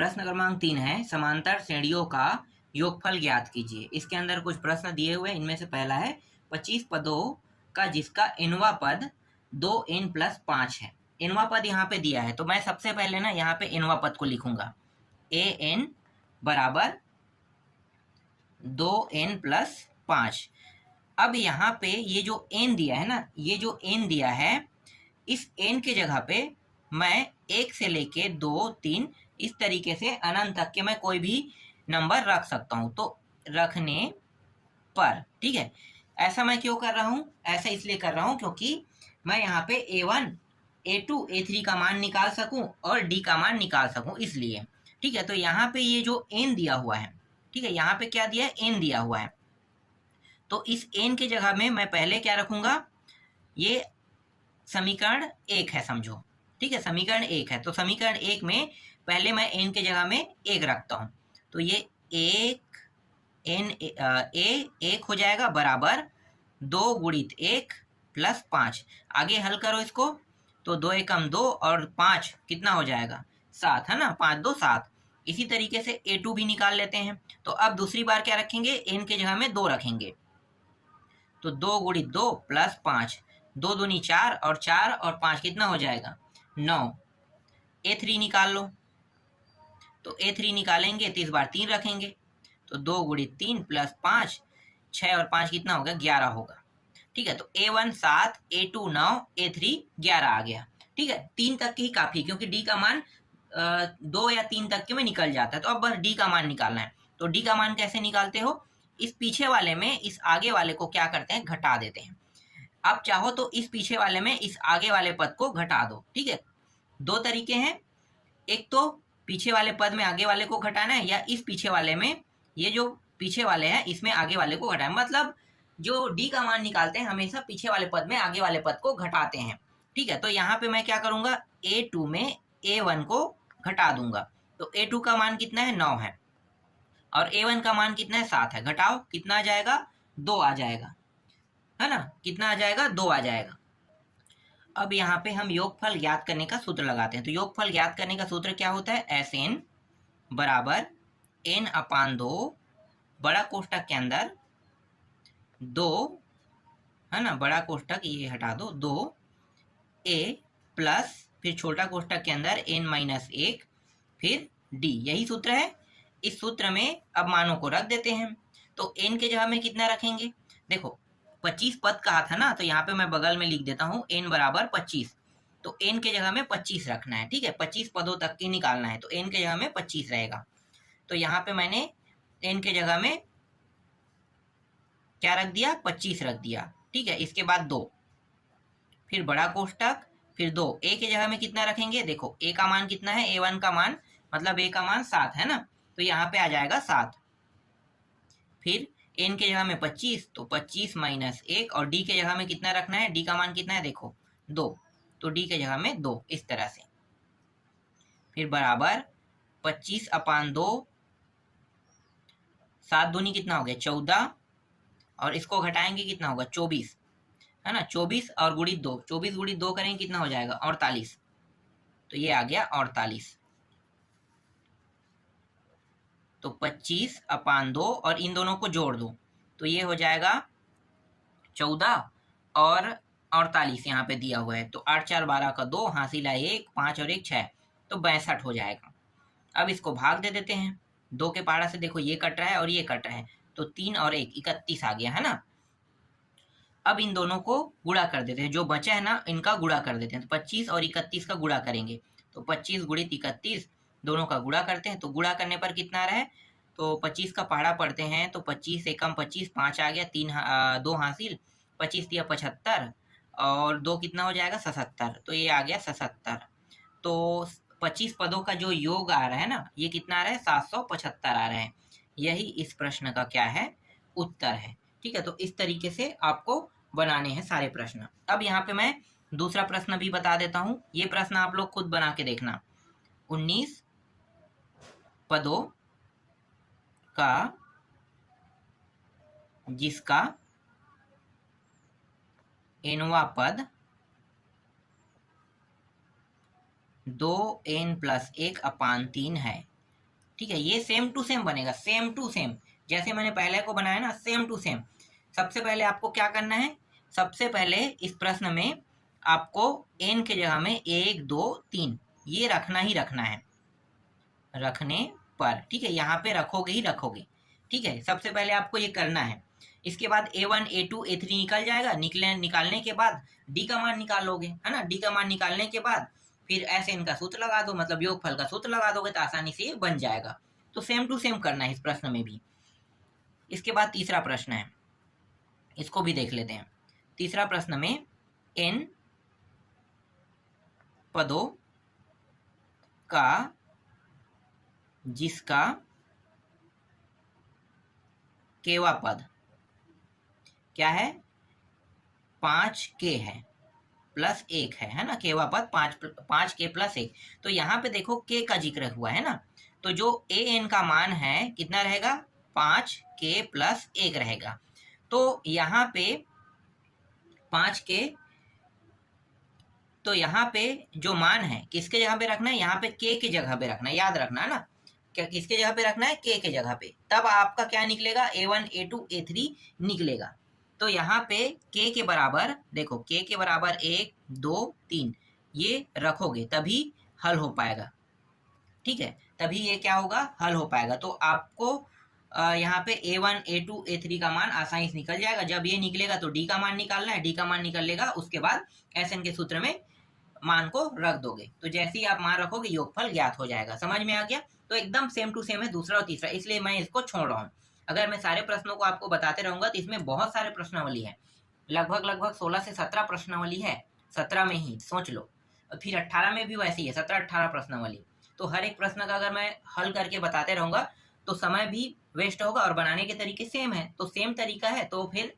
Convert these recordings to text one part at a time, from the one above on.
प्रश्न क्रमांक 3 है, समांतर श्रेणियों का योगफल ज्ञात कीजिए। इसके अंदर कुछ प्रश्न दिए हुए हैं। इनमें से पहला है 25 पदों का जिसका nवां पद 2n+5 है। nवां पद यहाँ पे दिया है, तो मैं सबसे पहले ना यहाँ पे nवां पद को लिखूंगा। an बराबर 2n+5। अब यहाँ पे ये जो n दिया है ना, ये जो n दिया है, इस n के जगह पे मैं 1 से लेके 2, 3 इस तरीके से अनंत तक के मैं कोई भी नंबर रख सकता हूं। तो रखने पर, ठीक है, ऐसा मैं क्यों कर रहा हूं? ऐसा इसलिए कर रहा हूं क्योंकि मैं यहाँ पे a1, a2, a3 का मान निकाल सकूं और d का मान निकाल सकूं, इसलिए। ठीक है, तो यहाँ पे ये जो n दिया हुआ है, ठीक है, यहाँ पे क्या दिया है? n दिया हुआ है। तो इस n के जगह में मैं पहले क्या रखूंगा? ये समीकरण 1 है, समझो। ठीक है, समीकरण 1 है, तो समीकरण 1 में पहले मैं n के जगह में 1 रखता हूं। तो ये 1 n a 1 हो जाएगा बराबर 2 गुणित 1 प्लस 5। आगे हल करो इसको, तो 2 एकम 2 और 5 कितना हो जाएगा? 7, है ना। 5 2 7। इसी तरीके से a2 भी निकाल लेते हैं। तो अब दूसरी बार क्या रखेंगे? n के जगह में 2 रखेंगे। तो 2 गुणित 2 प्लस 5, 2 दूनी 4 और 4 और 5 कितना हो जाएगा? 9। a3 निकाल लो। तो a3 निकालेंगे तो इस बार 3 रखेंगे। तो 2 गुणित 3 प्लस 5, 6 और 5 कितना होगा? 11 होगा। ठीक है, तो a1 7, a2 9, a3 11 आ गया। ठीक है, 3 तक के ही काफी, क्योंकि d का मान 2 या 3 तक के में निकल जाता है। तो अब बस d का मान निकालना है। तो d का मान कैसे निकालते हो? इस पीछे वाले में इस आगे वाले को क्या करते हैं? घटा देते हैं। अब चाहो तो इस पीछे वाले में इस आगे वाले पद को घटा दो। ठीक है, दो तरीके हैं। एक तो पीछे वाले पद में आगे वाले को घटाना है, या इस पीछे वाले में, ये जो पीछे वाले हैं इसमें आगे वाले को घटाना। मतलब जो d का मान निकालते हैं हमेशा पीछे वाले पद में आगे वाले पद को घटाते हैं। ठीक है, तो यहाँ पे मैं क्या करूंगा? a2 में a1 को घटा दूंगा। तो a2 का मान कितना है? 9 है, और a1 का मान कितना है? 7 है। घटाओ, कितना आ जाएगा? 2 आ जाएगा, है ना। कितना आ जाएगा? 2 आ जाएगा। अब यहाँ पे हम योगफल ज्ञात करने का सूत्र लगाते हैं। तो योगफल ज्ञात करने का सूत्र क्या होता है? Sn बराबर n/2 बड़ा कोष्टक के अंदर 2, है ना, बड़ा कोष्टक ये हटा दो, 2a प्लस फिर छोटा कोष्टक के अंदर n-1 फिर d। यही सूत्र है। इस सूत्र में अब मानों को रख देते हैं। तो n के जगह में कितना रखेंगे? देखो 25 पद कहा था ना, तो यहाँ पे मैं बगल में लिख देता हूँ n बराबर 25। तो n के जगह में 25 रखना है। ठीक है, 25 पदों तक की निकालना है, तो n के जगह में 25 रहेगा। तो यहाँ पे मैंने n के जगह में क्या रख दिया? 25 रख दिया। ठीक है, इसके बाद 2, फिर बड़ा कोष्टक, फिर 2। a के जगह में कितना रखेंगे? देखो a का मान कितना है? a1 का मान, मतलब a का मान 7 है ना, तो यहाँ पे आ जाएगा 7। फिर n के जगह में 25, तो 25 - 1, और d के जगह में कितना रखना है? d का मान कितना है? देखो 2, तो d के जगह में 2, इस तरह से। फिर बराबर 25/2, 7 दूनी कितना हो गया? 14, और इसको घटाएंगे कितना होगा? 24, है ना। 24 और गुणित 2, 24 गुणित 2 करेंगे कितना हो जाएगा? 48। तो ये आ गया 48। तो 25/2 और इन दोनों को जोड़ दो, तो ये हो जाएगा 14 और 48 यहाँ पे दिया हुआ है। तो 8 4 12 का 2, हासिल है 1, 5 और 1 6, तो 62 हो जाएगा। अब इसको भाग दे देते हैं। 2 के पहाड़ा से देखो ये कट रहा है और ये कट रहा है, तो 3 और 1 31 आ गया, है ना। अब इन दोनों को गुणा कर देते हैं, जो बचा है ना इनका गुणा कर देते हैं। तो 25 और 31 का गुणा करेंगे, तो 25 गुणित 31, दोनों का गुणा करते हैं। तो गुणा करने पर कितना रहे? तो 25 का पहाड़ा पढ़ते हैं, तो 25 एकम 25, 5 आ गया, 2 हासिल, 25 दिया 75, और 2 कितना हो जाएगा? 77। तो ये आ गया 77। तो 25 पदों का जो योग आ रहा है ना, ये कितना आ रहा है? 775 आ रहा है। यही इस प्रश्न का क्या है? उत्तर है। ठीक है, तो इस तरीके से आपको बनाने हैं सारे प्रश्न। अब यहाँ पे मैं दूसरा प्रश्न भी बता देता हूँ। ये प्रश्न आप लोग खुद बना के देखना। 19 पदों का जिसका nवां पद 2n+1/3 है, ठीक है, ये सेम टू सेम बनेगा, सेम टू सेम, जैसे मैंने पहले को बनाया ना, सेम टू सेम। सबसे पहले आपको क्या करना है, सबसे पहले इस प्रश्न में आपको n के जगह में 1 2 3 ये रखना ही रखना है, रखने पर, ठीक है, यहाँ पे रखोगे ही रखोगे, ठीक है। सबसे पहले आपको ये करना है। इसके बाद a1 a2 a3 निकल जाएगा, निकालने के बाद d का मान निकालोगे, है ना। d का मान निकालने के बाद फिर Sn का सूत्र लगा दो, मतलब योगफल का सूत्र लगा दोगे तो आसानी से ये बन जाएगा। तो सेम टू सेम करना है इस प्रश्न में भी। इसके बाद तीसरा प्रश्न है, इसको भी देख लेते हैं। तीसरा प्रश्न में n पदों का जिसका केवा पद क्या है, 5k है प्लस 1 है ना, केवा पद 5k प्लस 1। तो यहाँ पे देखो k का जिक्र हुआ है ना, तो जो an का मान है कितना रहेगा, 5k प्लस 1 रहेगा। तो यहाँ पे 5k, तो यहाँ पे जो मान है किसके जगह पे रखना है, यहाँ पे k की जगह पे रखना है, याद रखना है ना, क्या किसके जगह पे रखना है, k के जगह पे। तब आपका क्या निकलेगा, a1 a2 a3 निकलेगा। तो यहाँ पे k के बराबर देखो, k के बराबर 1 2 3 ये रखोगे तभी हल हो पाएगा, ठीक है, तभी ये क्या होगा, हल हो पाएगा। तो आपको यहाँ पे a1 a2 a3 का मान आसानी से निकल जाएगा। जब ये निकलेगा तो d का मान निकालना है, d का मान निकलेगा, उसके बाद Sn के सूत्र में मान को रख दोगे। तो जैसे ही आप मान रखोगे योगफल ज्ञात हो जाएगा। समझ में आ गया। तो एकदम सेम टू सेम है दूसरा और तीसरा, इसलिए मैं इसको छोड़ रहा हूँ। अगर मैं सारे प्रश्नों को आपको बताते रहूंगा तो इसमें बहुत सारे प्रश्नावली है, लगभग 16 से 17 प्रश्नावली है, 17 में ही सोच लो, और फिर 18 में भी वैसे ही है, 17-18 प्रश्नावली। तो हर एक प्रश्न का अगर मैं हल करके बताते रहूंगा तो समय भी वेस्ट होगा और बनाने के तरीके सेम है, तो सेम तरीका है, तो फिर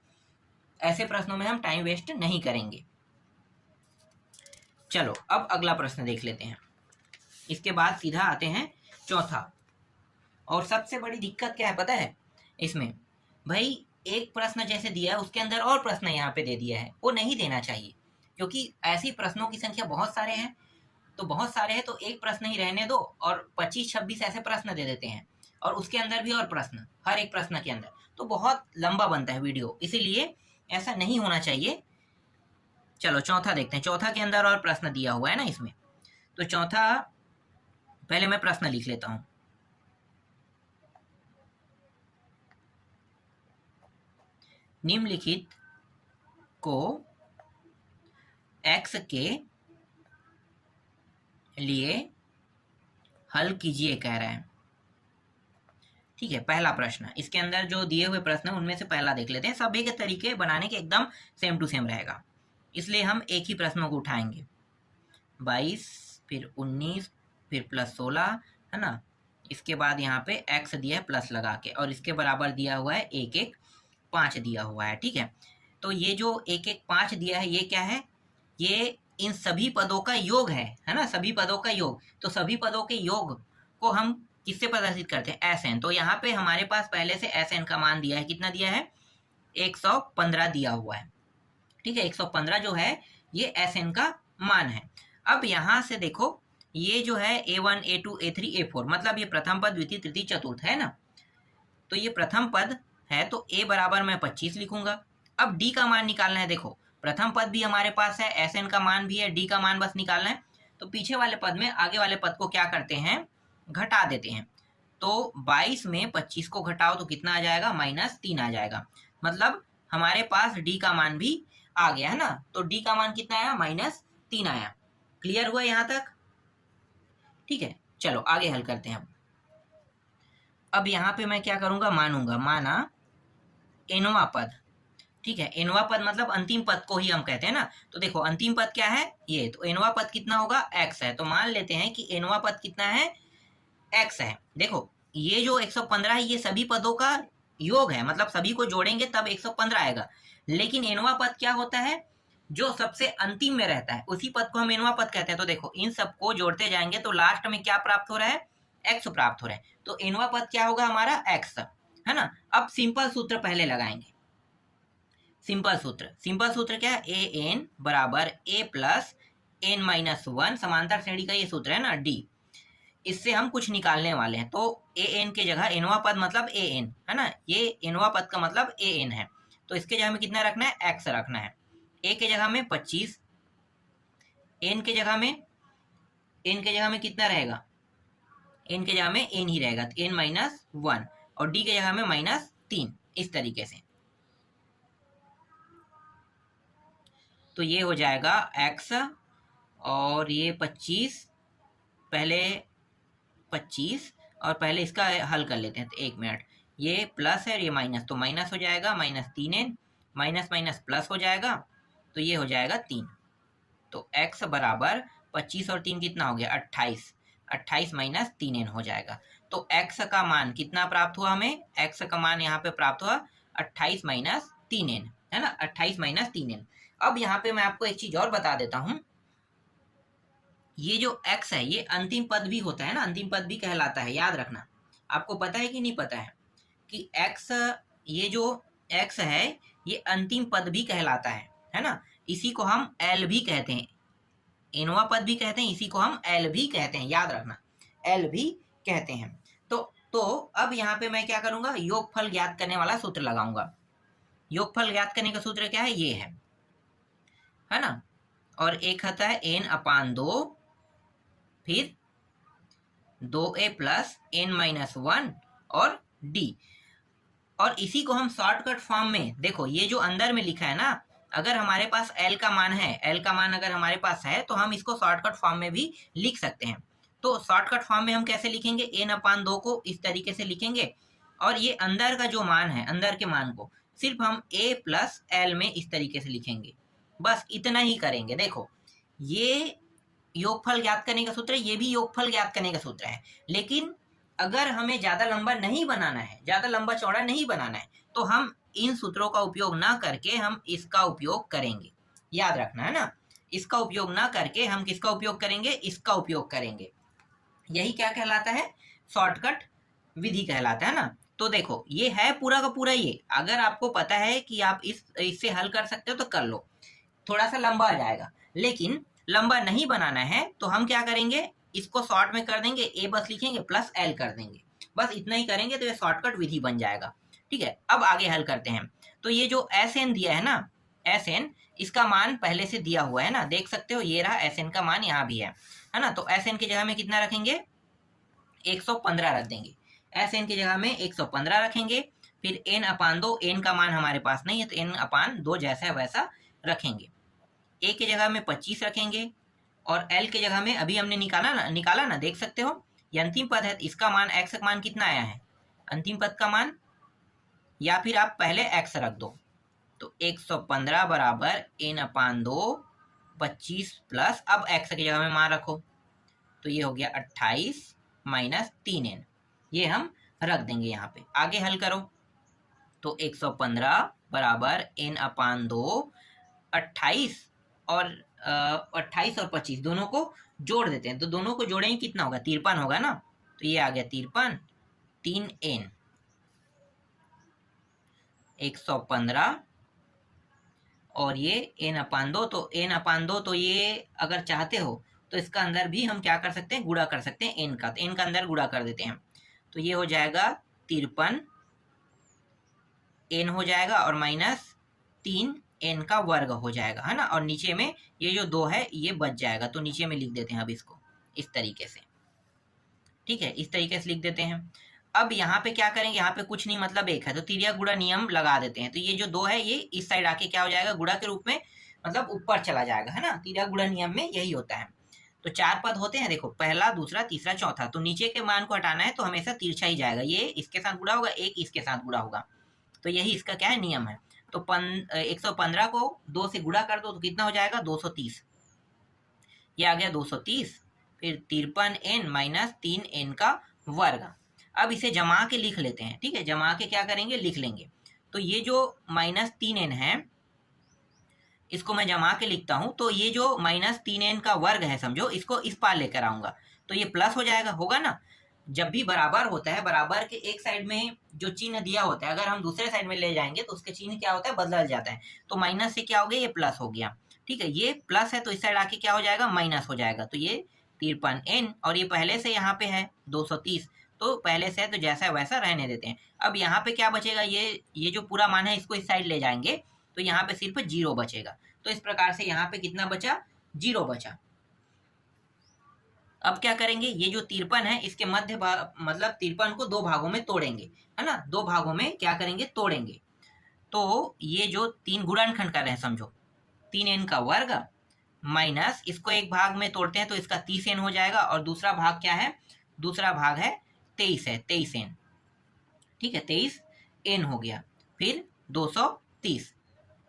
ऐसे प्रश्नों में हम टाइम वेस्ट नहीं करेंगे। चलो अब अगला प्रश्न देख लेते हैं। इसके बाद सीधा आते हैं चौथा। और सबसे बड़ी दिक्कत क्या है पता है इसमें, भाई एक प्रश्न जैसे दिया है उसके अंदर और प्रश्न यहाँ पे दे दिया है, वो नहीं देना चाहिए, क्योंकि ऐसी प्रश्नों की संख्या बहुत सारे हैं, तो बहुत सारे हैं तो एक प्रश्न ही रहने दो, और 25-26 ऐसे प्रश्न दे देते हैं, और उसके अंदर भी और प्रश्न, हर एक प्रश्न के अंदर, तो बहुत लंबा बनता है वीडियो, इसीलिए ऐसा नहीं होना चाहिए। चलो चौथा देखते हैं, चौथा के अंदर और प्रश्न दिया हुआ है ना इसमें। तो चौथा, पहले मैं प्रश्न लिख लेता हूं। निम्नलिखित को x के लिए हल कीजिए कह रहा है, ठीक है। पहला प्रश्न, इसके अंदर जो दिए हुए प्रश्न उनमें से पहला देख लेते हैं। सभी के तरीके बनाने के एकदम सेम टू सेम रहेगा, इसलिए हम एक ही प्रश्नों को उठाएंगे। 22 फिर 19 फिर प्लस 16 है ना, इसके बाद यहाँ पे x दिया है प्लस लगा के, और इसके बराबर दिया हुआ है 1 1 5 दिया हुआ है, ठीक है। तो ये जो 1 1 5 दिया है ये क्या है, ये इन सभी पदों का योग है ना, सभी पदों का योग। तो सभी पदों के योग को हम किससे प्रदर्शित करते हैं, Sn। तो यहाँ पे हमारे पास पहले से Sn का मान दिया है, कितना दिया है, 115 दिया हुआ है, ठीक है। 115 जो है ये Sn का मान है। अब यहाँ से देखो ये जो है a1 a2 a3 a4, मतलब ये प्रथम पद द्वितीय तृतीय चतुर्थ है ना, तो ये प्रथम पद है, तो a बराबर मैं 25 लिखूंगा। अब d का मान निकालना है, देखो प्रथम पद भी हमारे पास है, Sn का मान भी है, d का मान बस निकालना है। तो पीछे वाले पद में आगे वाले पद को क्या करते हैं, घटा देते हैं। तो 22 में 25 को घटाओ तो कितना आ जाएगा, -3 आ जाएगा, मतलब हमारे पास d का मान भी आ गया है ना। तो d का मान कितना आया, -3 आया। क्लियर हुआ यहाँ तक, ठीक है। चलो आगे हल करते हैं। अब यहाँ पे मैं क्या करूंगा, मानूंगा, माना nवां पद, ठीक है। nवां पद मतलब अंतिम पद को ही हम कहते हैं ना। तो देखो अंतिम पद क्या है ये, तो nवां पद कितना होगा, x है। तो मान लेते हैं कि nवां पद कितना है, x है। देखो ये जो 115 है ये सभी पदों का योग है, मतलब सभी को जोड़ेंगे तब 115 आएगा। लेकिन nवां पद क्या होता है, जो सबसे अंतिम में रहता है उसी पद को हम nवां पद कहते हैं। तो देखो इन सबको जोड़ते जाएंगे तो लास्ट में क्या प्राप्त हो रहा है, x प्राप्त हो रहा है। तो nवां पद क्या होगा हमारा, x है ना। अब सिंपल सूत्र पहले लगाएंगे, सिंपल सूत्र क्या है, an बराबर a प्लस n-1, समांतर श्रेणी का ये सूत्र है ना, d। इससे हम कुछ निकालने वाले हैं। तो ए एन के जगह एनवा पद मतलब ए एन है ना, ये एनवा पद का मतलब ए एन है। तो इसके जगह में कितना रखना है, एक्स रखना है। ए के जगह में 25, एन के जगह में कितना रहेगा, एन के जगह में एन ही रहेगा, तो एन माइनस 1, और डी के जगह में -3, इस तरीके से। तो ये हो जाएगा x, और ये 25, पहले 25, और पहले इसका हल कर लेते हैं। तो 1 मिनट, ये प्लस है और ये माइनस, तो माइनस हो जाएगा, -3n, माइनस माइनस प्लस हो जाएगा, तो ये हो जाएगा 3। तो x बराबर 25 और 3 कितना हो गया, 28, 28 माइनस 3n हो जाएगा। तो x का मान कितना प्राप्त हुआ हमें, x का मान यहाँ पे प्राप्त हुआ 28 माइनस 3n, है ना, 28 माइनस 3n। अब यहाँ पे मैं आपको एक चीज और बता देता हूँ, ये जो x है ये अंतिम पद भी होता है ना, अंतिम पद भी कहलाता है, याद रखना। आपको पता है कि नहीं पता है कि x, ये जो x है ये अंतिम पद भी कहलाता है ना। इसी को हम एल भी कहते हैं, एनवा पद भी कहते हैं, इसी को हम एल भी कहते हैं, याद रखना, एल भी कहते हैं। तो अब यहाँ पे मैं क्या करूंगा, योगफल ज्ञात करने वाला सूत्र लगाऊंगा। योगफल ज्ञात करने का सूत्र क्या है, ये है ना। और एक आता है n/2, फिर 2a प्लस n-1 और d। और इसी को हम शॉर्टकट फॉर्म में, देखो ये जो अंदर में लिखा है ना, अगर हमारे पास l का मान है, l का मान अगर हमारे पास है तो हम इसको शॉर्टकट फॉर्म में भी लिख सकते हैं। तो शॉर्टकट फॉर्म में हम कैसे लिखेंगे, n/2 को इस तरीके से लिखेंगे, और ये अंदर का जो मान है, अंदर के मान को सिर्फ हम a प्लस l में इस तरीके से लिखेंगे, बस इतना ही करेंगे। देखो ये योगफल ज्ञात करने का सूत्र है, ये भी योगफल ज्ञात करने का सूत्र है, लेकिन अगर हमें ज्यादा लंबा नहीं बनाना है, ज्यादा लंबा चौड़ा नहीं बनाना है, तो हम इन सूत्रों का उपयोग ना करके हम इसका उपयोग करेंगे, याद रखना है ना। इसका उपयोग ना करके हम किसका उपयोग करेंगे, इसका उपयोग करेंगे। यही क्या कहलाता है, शॉर्टकट विधि कहलाता है ना। तो देखो ये है पूरा का पूरा, ये अगर आपको पता है कि आप इससे हल कर सकते हो तो कर लो, थोड़ा सा लंबा आ जाएगा, लेकिन लंबा नहीं बनाना है तो हम क्या करेंगे, इसको शॉर्ट में कर देंगे, ए बस लिखेंगे प्लस एल कर देंगे, बस इतना ही करेंगे तो ये शॉर्टकट विधि बन जाएगा। ठीक है, अब आगे हल करते हैं। तो ये जो एस एन दिया है ना, एस एन, इसका मान पहले से दिया हुआ है ना, देख सकते हो, ये रहा एस एन का मान यहाँ भी है ना। तो एस एन की जगह में कितना रखेंगे, 115 रख देंगे, एस एन की जगह में 115 रखेंगे। फिर n/2, एन का मान हमारे पास नहीं है तो n/2 जैसा है वैसा रखेंगे। ए के जगह में 25 रखेंगे, और एल के जगह में अभी हमने निकाला ना, देख सकते हो ये अंतिम पद है, इसका मान एक्स का मान कितना आया है, अंतिम पद का मान, या फिर आप पहले एक्स रख दो। तो 115 बराबर n/2, 25 प्लस, अब एक्स की जगह में मान रखो, तो ये हो गया 28 माइनस 3n, ये हम रख देंगे यहाँ पे। आगे हल करो, तो 115 बराबर n/2, 28 और 28 और 25 दोनों को जोड़ देते हैं, तो दोनों को जोड़ेंगे कितना होगा, 53 होगा ना। तो ये आ गया 53, 3n, 115 और ये n/2, तो n/2, तो ये अगर चाहते हो तो इसका अंदर भी हम क्या कर सकते हैं, गुणा कर सकते हैं n का, तो n का अंदर गुणा कर देते हैं, तो ये हो जाएगा 53 n हो जाएगा, और -3 n का वर्ग हो जाएगा, है ना। और नीचे में ये जो 2 है ये बच जाएगा, तो नीचे में लिख देते हैं अब इसको इस तरीके से। ठीक है, इस तरीके से लिख देते हैं। अब यहाँ पे क्या करेंगे, यहाँ पे कुछ नहीं मतलब 1 है, तो तिर्यक गुणा नियम लगा देते हैं। तो ये जो 2 है ये इस साइड आके क्या हो जाएगा, गुणा के रूप में, मतलब ऊपर चला जाएगा, है ना। तिर्यक गुणा नियम में यही होता है। तो 4 पद होते हैं, देखो पहला, दूसरा, तीसरा, चौथा, तो नीचे के मान को हटाना है तो हमेशा तिरछा ही जाएगा, ये इसके साथ गुणा होगा, एक इसके साथ गुणा होगा, तो यही इसका क्या है, नियम है। तो 115 को 2 से गुणा कर दो तो कितना हो जाएगा, 230, ये आ गया 230, फिर 53n माइनस 3n का वर्ग। अब इसे जमा के लिख लेते हैं, ठीक है, जमा के क्या करेंगे, लिख लेंगे। तो ये जो -3n है इसको मैं जमा के लिखता हूं, तो ये जो -3n का वर्ग है समझो, इसको इस पार लेकर आऊंगा तो ये प्लस हो जाएगा, होगा ना। जब भी बराबर होता है, बराबर के एक साइड में जो चिन्ह दिया होता है, अगर हम दूसरे साइड में ले जाएंगे तो उसके चिन्ह क्या होता है, बदल जाता है। तो माइनस से क्या हो गया, ये प्लस हो गया। ठीक है, ये प्लस है तो इस साइड आके क्या हो जाएगा, माइनस हो जाएगा, तो ये 53n, और ये पहले से यहाँ पे है 230, तो पहले से है तो जैसा वैसा रहने देते हैं। अब यहाँ पे क्या बचेगा, ये जो पूरा मान है इसको इस साइड ले जाएंगे तो यहाँ पे सिर्फ 0 बचेगा। तो इस प्रकार से यहाँ पे कितना बचा, 0 बचा। अब क्या करेंगे, ये जो 53 है इसके मध्य भाग, मतलब 53 को 2 भागों में तोड़ेंगे, है ना, 2 भागों में क्या करेंगे, तोड़ेंगे। तो ये जो 3 गुणनखंड कर रहे हैं, समझो 3n का वर्ग माइनस इसको एक भाग में तोड़ते हैं तो इसका 30n हो जाएगा, और दूसरा भाग क्या है, दूसरा भाग है 23 है, 23n, ठीक है, 23n हो गया। फिर 230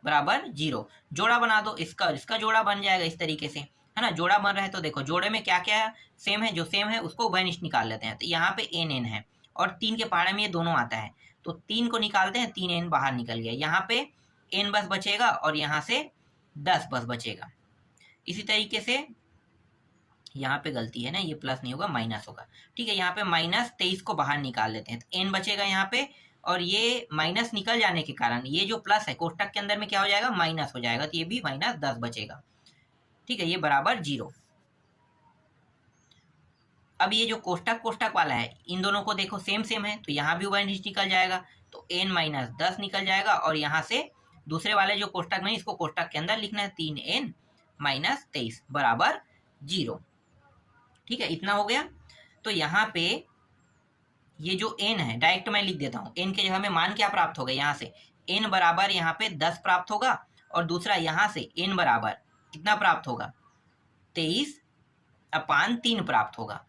बराबर 0, जोड़ा बना दो, इसका जोड़ा बन जाएगा इस तरीके से, है ना। जोड़ा बन रहा है तो देखो जोड़े में क्या क्या सेम है, जो सेम है उसको वैनिश निकाल लेते हैं। तो यहाँ पे n है और 3 के पहाड़े में ये दोनों आता है, तो 3 को निकालते हैं, 3n बाहर निकल गया, यहाँ पे n बस बचेगा और यहाँ से 10 बस बचेगा। इसी तरीके से यहाँ पे गलती है ना, ये प्लस नहीं होगा माइनस होगा, ठीक है। यहाँ पे -23 को बाहर निकाल लेते हैं तो n बचेगा यहाँ पे, और ये माइनस निकल जाने के कारण ये जो प्लस है कोष्टक के अंदर में क्या हो जाएगा, माइनस हो जाएगा, तो ये भी -10 बचेगा, ठीक है, ये बराबर 0। अब ये जो कोष्टक कोष्टक वाला है इन दोनों को देखो सेम सेम है, तो यहाँ भी वैनिश निकल जाएगा, तो n - 10 निकल जाएगा, और यहाँ से दूसरे वाले जो कोष्टक में इसको कोष्टक के अंदर लिखना है, 3n - 23 बराबर 0, ठीक है, इतना हो गया। तो यहाँ पे ये जो n है डायरेक्ट मैं लिख देता हूँ, n के जगह में मान क्या प्राप्त होगा, यहाँ से n बराबर यहाँ पे 10 प्राप्त होगा, और दूसरा यहाँ से n बराबर कितना प्राप्त होगा, 23/3 प्राप्त होगा।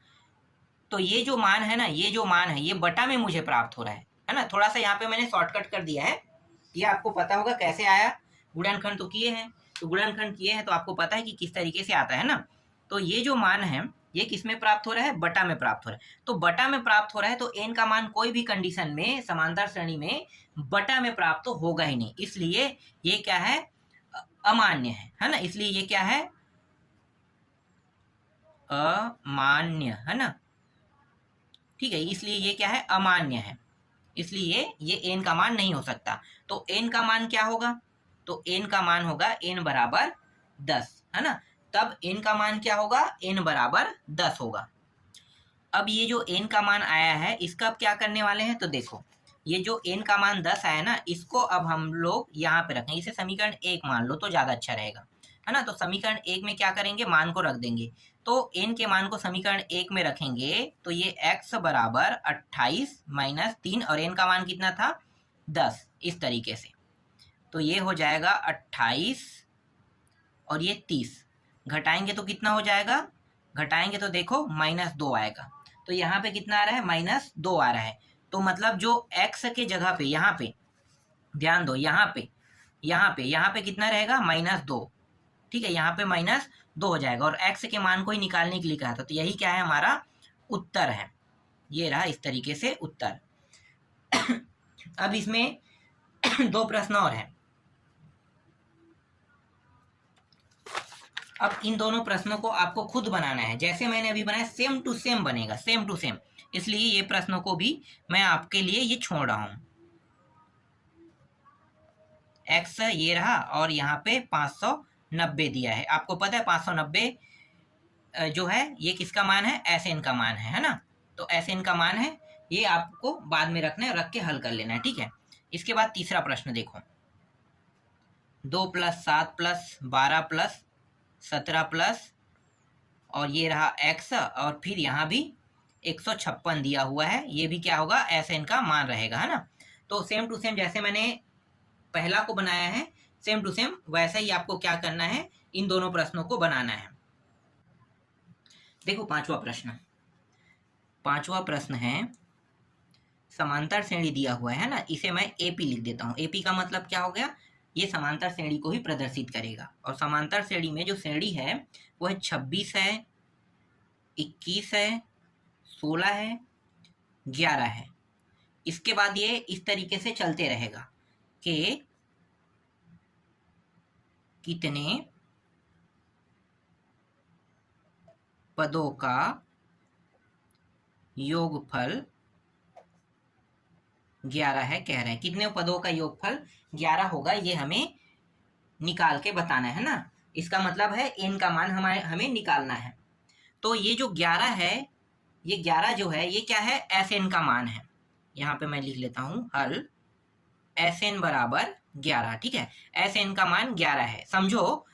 तो ये जो मान है ना, ये जो मान है ये बटा में मुझे प्राप्त हो रहा है ना। थोड़ा सा यहाँ पे मैंने शॉर्टकट कर दिया है, ये आपको पता होगा कैसे आया, गुणनखंड तो किए हैं, तो गुणनखंड किए हैं तो आपको पता है कि किस तरीके से आता है ना। तो ये जो मान है ये किस में प्राप्त हो रहा है, बटा में प्राप्त हो रहा है। तो बटा में प्राप्त हो रहा है तो n का मान कोई भी कंडीशन में समांतर श्रेणी में बटा में प्राप्त तो होगा ही नहीं, इसलिए ये क्या है, अमान्य है ना, इसलिए ये क्या है, अमान्य, है ना, ठीक है, इसलिए ये क्या है, अमान्य है, इसलिए ये n का मान नहीं हो सकता। तो n का मान क्या होगा, तो n का मान होगा n बराबर 10, है ना, तब n का मान क्या होगा, n बराबर 10 होगा। अब ये जो n का मान आया है इसका अब क्या करने वाले हैं, तो देखो ये जो n का मान 10 आया ना, इसको अब हम लोग यहाँ पे रखें, इसे समीकरण 1 मान लो तो ज़्यादा अच्छा रहेगा, है ना। तो समीकरण 1 में क्या करेंगे, मान को रख देंगे, तो n के मान को समीकरण 1 में रखेंगे तो ये x बराबर 28 - 3, और n का मान कितना था, 10, इस तरीके से। तो ये हो जाएगा 28 और ये 30, घटाएंगे तो कितना हो जाएगा, घटाएंगे तो देखो -2 आएगा, तो यहाँ पे कितना आ रहा है, -2 आ रहा है। तो मतलब जो x के जगह पे, यहाँ पे ध्यान दो, यहाँ पे कितना रहेगा, -2, ठीक है, यहाँ पे -2 हो जाएगा, और x के मान को ही निकालने के लिए कहा था, तो यही क्या है, हमारा उत्तर है, ये रहा इस तरीके से उत्तर। अब इसमें 2 प्रश्न और हैं। अब इन दोनों प्रश्नों को आपको खुद बनाना है, जैसे मैंने अभी बनाया सेम टू सेम बनेगा, सेम टू सेम, इसलिए ये प्रश्नों को भी मैं आपके लिए ये छोड़ रहा हूं। x ये रहा, और यहाँ पे 590 दिया है, आपको पता है 590 जो है ये किसका मान है, Sn का मान है ना, तो Sn का मान है, ये आपको बाद में रखना है, रख के हल कर लेना है, ठीक है। इसके बाद तीसरा प्रश्न देखो, 2 + 7 + 12 + 17 प्लस, और ये रहा x, और फिर यहाँ भी 156 दिया हुआ है, ये भी क्या होगा, Sn का मान रहेगा, है ना। तो सेम टू सेम जैसे मैंने पहला को बनाया है, सेम टू सेम वैसा ही आपको क्या करना है, इन दोनों प्रश्नों को बनाना है। देखो पांचवा प्रश्न है, समांतर श्रेणी दिया हुआ है ना, इसे मैं AP लिख देता हूँ। AP का मतलब क्या हो गया, ये समांतर श्रेणी को ही प्रदर्शित करेगा, और समांतर श्रेणी में जो श्रेणी है वो है 26 है, 21 है, 16 है, 11 है। इसके बाद ये इस तरीके से चलते रहेगा कि कितने पदों का योगफल 11 है, कह रहे हैं कितने पदों का योगफल 11 होगा, ये हमें निकाल के बताना है ना। इसका मतलब है n का मान हमें निकालना है। तो ये जो 11 है, ये 11 जो है ये क्या है, एस एन का मान है। यहाँ पे मैं लिख लेता हूँ हल एस एन बराबर 11, ठीक है। एस एन का मान 11 है, समझो।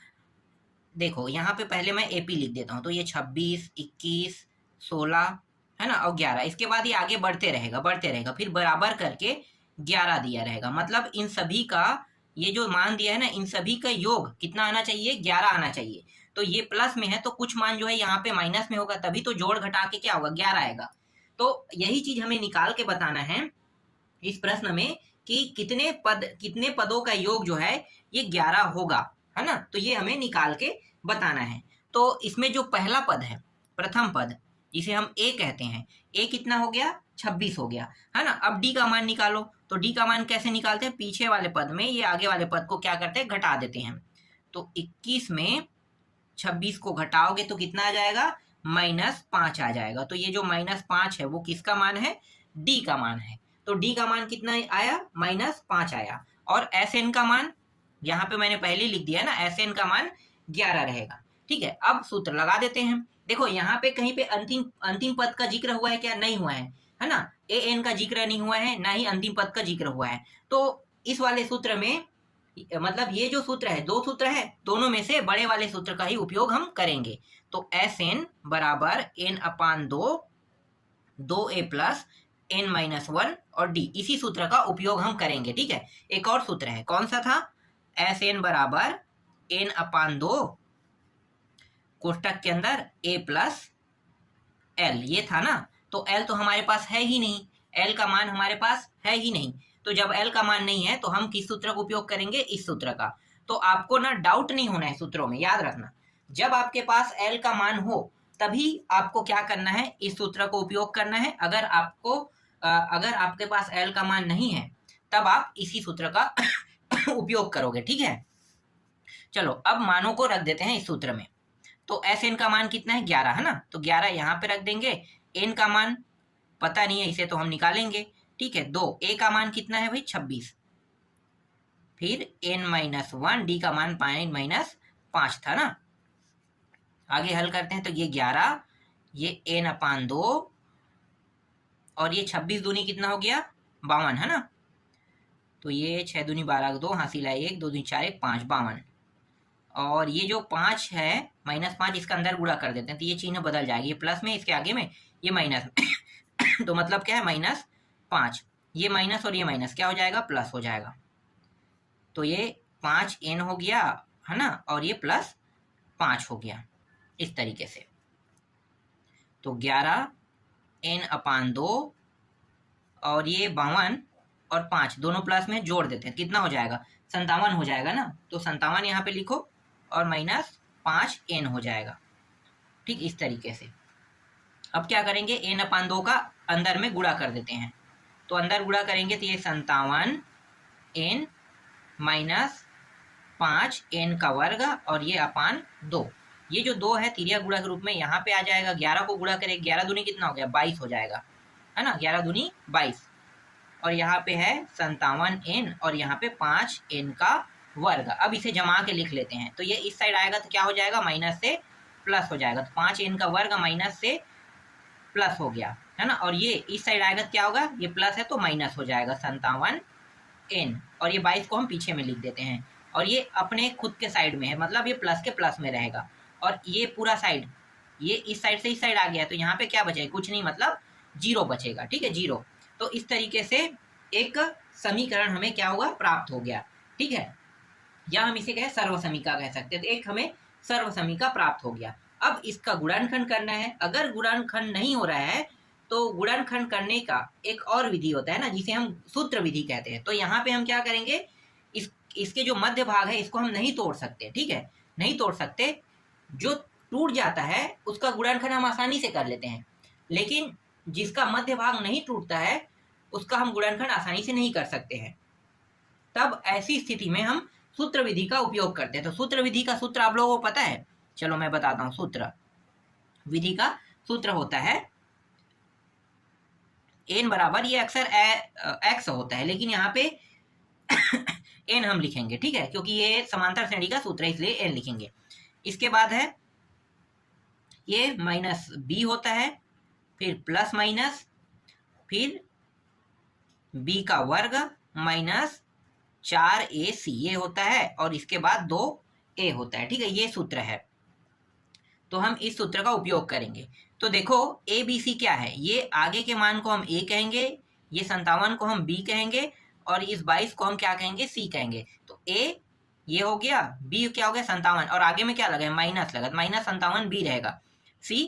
देखो यहाँ पे पहले मैं एपी लिख देता हूँ, तो ये 26, 21, 16 है ना, और 11। इसके बाद ये आगे बढ़ते रहेगा, फिर बराबर करके 11 दिया रहेगा। मतलब इन सभी का ये जो मान दिया है ना, इन सभी का योग कितना आना चाहिए, 11 आना चाहिए। तो ये प्लस में है तो कुछ मान जो है यहाँ पे माइनस में होगा, तभी तो जोड़ घटा के क्या होगा, 11 आएगा। तो यही चीज हमें निकाल के बताना है इस प्रश्न में कि कितने पदों का योग जो है ये 11 होगा, है ना। तो ये हमें निकाल के बताना है। तो इसमें जो पहला पद है, प्रथम पद, जिसे हम ए कहते हैं, ए कितना हो गया, 26 हो गया, है ना। अब डी का मान निकालो, तो डी का मान कैसे निकालते हैं, पीछे वाले पद में ये आगे वाले पद को क्या करते हैं, घटा देते हैं। तो 21 में 26 को घटाओगे तो कितना आ जाएगा, -5 आ जाएगा। तो ये जो -5 है वो किसका मान है, डी का मान है। तो डी का मान कितना आया, -5 आया। और एस एन का मान यहाँ पे मैंने पहले लिख दिया ना, एस एन का मान 11 रहेगा, ठीक है। अब सूत्र लगा देते हैं। देखो यहाँ पे कहीं पे अंतिम पद का जिक्र हुआ है क्या, नहीं हुआ है ना। ए एन का जिक्र नहीं हुआ है, ना ही अंतिम पद का जिक्र हुआ है। तो इस वाले सूत्र में, मतलब ये जो सूत्र है, दो सूत्र है, दोनों में से बड़े वाले सूत्र का ही उपयोग हम करेंगे। तो एस एन बराबर n/2, 2a प्लस n-1 और d, इसी सूत्र का उपयोग हम करेंगे, ठीक है। एक और सूत्र है, कौन सा था, एस एन बराबर n/2 कोष्टक के अंदर a प्लस l, ये था ना। तो l तो हमारे पास है ही नहीं, l का मान हमारे पास है ही नहीं। तो जब l का मान नहीं है तो हम किस सूत्र का उपयोग करेंगे, इस सूत्र का। तो आपको ना डाउट नहीं होना है सूत्रों में, याद रखना, जब आपके पास l का मान हो तभी आपको क्या करना है, इस सूत्र को उपयोग करना है। अगर आपके पास l का मान नहीं है तब आप इसी सूत्र का उपयोग करोगे, ठीक है। चलो अब मानों को रख देते हैं इस सूत्र में। तो एस एन का मान कितना है, 11 है ना। तो 11 यहाँ पे रख देंगे। एन का मान पता नहीं है, इसे तो हम निकालेंगे, ठीक है। 2, ए का मान कितना है भाई, 26, फिर n-1, डी का मान -5 था ना। आगे हल करते हैं, तो ये 11, ये n/2 और ये 26 दूनी कितना हो गया, 52, है ना। तो ये 6 दूनी 12, 2 हासिल है 1, 2 दूनी 4, 1 5, 52। और ये जो 5 है, -5, इसका अंदर गुणा कर देते हैं तो ये चिन्ह बदल जाएगा, ये प्लस में, इसके आगे में ये माइनस में तो मतलब क्या है, -5, ये माइनस और ये माइनस क्या हो जाएगा, प्लस हो जाएगा। तो ये 5n हो गया, है ना, और ये +5 हो गया, इस तरीके से। तो 11 n/2 और ये 52 और 5 दोनों प्लस में जोड़ देते हैं, कितना हो जाएगा, 57 हो जाएगा ना। तो 57 यहाँ पे लिखो और -5n हो जाएगा, ठीक, इस तरीके से। अब क्या करेंगे, n/2 का अंदर में गुणा कर देते हैं। तो अंदर गुणा करेंगे तो ये 57n -5n का वर्ग और ये /2। ये जो 2 है तिर्यक गुणा के रूप में यहाँ पे आ जाएगा। 11 को गुणा करें, 11 दूनी कितना हो गया, 22 हो जाएगा, है ना, 11 दूनी 22। और यहाँ पे है 57n और यहाँ पे 5n का वर्ग। अब इसे जमा के लिख लेते हैं। तो ये इस साइड आएगा तो क्या हो जाएगा, माइनस से प्लस हो जाएगा। तो 5n का वर्ग माइनस से प्लस हो गया, है ना। और ये इस साइड आएगा तो क्या होगा, ये प्लस है तो माइनस हो जाएगा 57n। और ये 22 को हम पीछे में लिख देते हैं। और ये अपने खुद के साइड में है, मतलब ये प्लस के प्लस में रहेगा। और ये पूरा साइड, ये इस साइड से इस साइड आ गया तो यहाँ पे क्या बचेगा, कुछ नहीं, मतलब 0 बचेगा, ठीक है, 0। तो इस तरीके से एक समीकरण हमें क्या होगा, प्राप्त हो गया, ठीक है। या हम इसे कहें सर्वसमीका कह सकते हैं। तो एक हमें सर्वसमीका प्राप्त हो गया। अब इसका गुणनखंड करना है। अगर गुणनखंड नहीं हो रहा है तो गुणनखंड करने का एक और विधि होता है ना, जिसे हम सूत्र विधि कहते हैं। तो यहाँ पे हम क्या करेंगे, इसके जो मध्य भाग है इसको हम नहीं तोड़ सकते, ठीक है, नहीं तोड़ सकते। जो टूट जाता है उसका गुणनखंड हम आसानी से कर लेते हैं, लेकिन जिसका मध्य भाग नहीं टूटता है उसका हम गुणनखंड आसानी से नहीं कर सकते हैं। तब ऐसी स्थिति में हम सूत्र विधि का उपयोग करते हैं। तो सूत्र विधि का सूत्र आप लोगों को पता है, चलो मैं बताता हूँ। सूत्र विधि का सूत्र होता है n बराबर, ये अक्सर x होता है लेकिन यहाँ पे n हम लिखेंगे, ठीक है, क्योंकि ये समांतर श्रेणी का सूत्र है इसलिए n लिखेंगे। इसके बाद है ये माइनस बी होता है, फिर प्लस माइनस, फिर बी का वर्ग माइनस 4ac ये होता है, और इसके बाद 2a होता है। ठीक है, ये सूत्र है, तो हम इस सूत्र का उपयोग करेंगे। तो देखो ए बी सी क्या है, ये आगे के मान को हम a कहेंगे, ये 57 को हम b कहेंगे, और इस 22 को हम क्या कहेंगे, c कहेंगे। तो a ये हो गया, b क्या हो गया 57, और आगे में क्या लगा है, माइनस लगा, माइनस 57 b रहेगा, c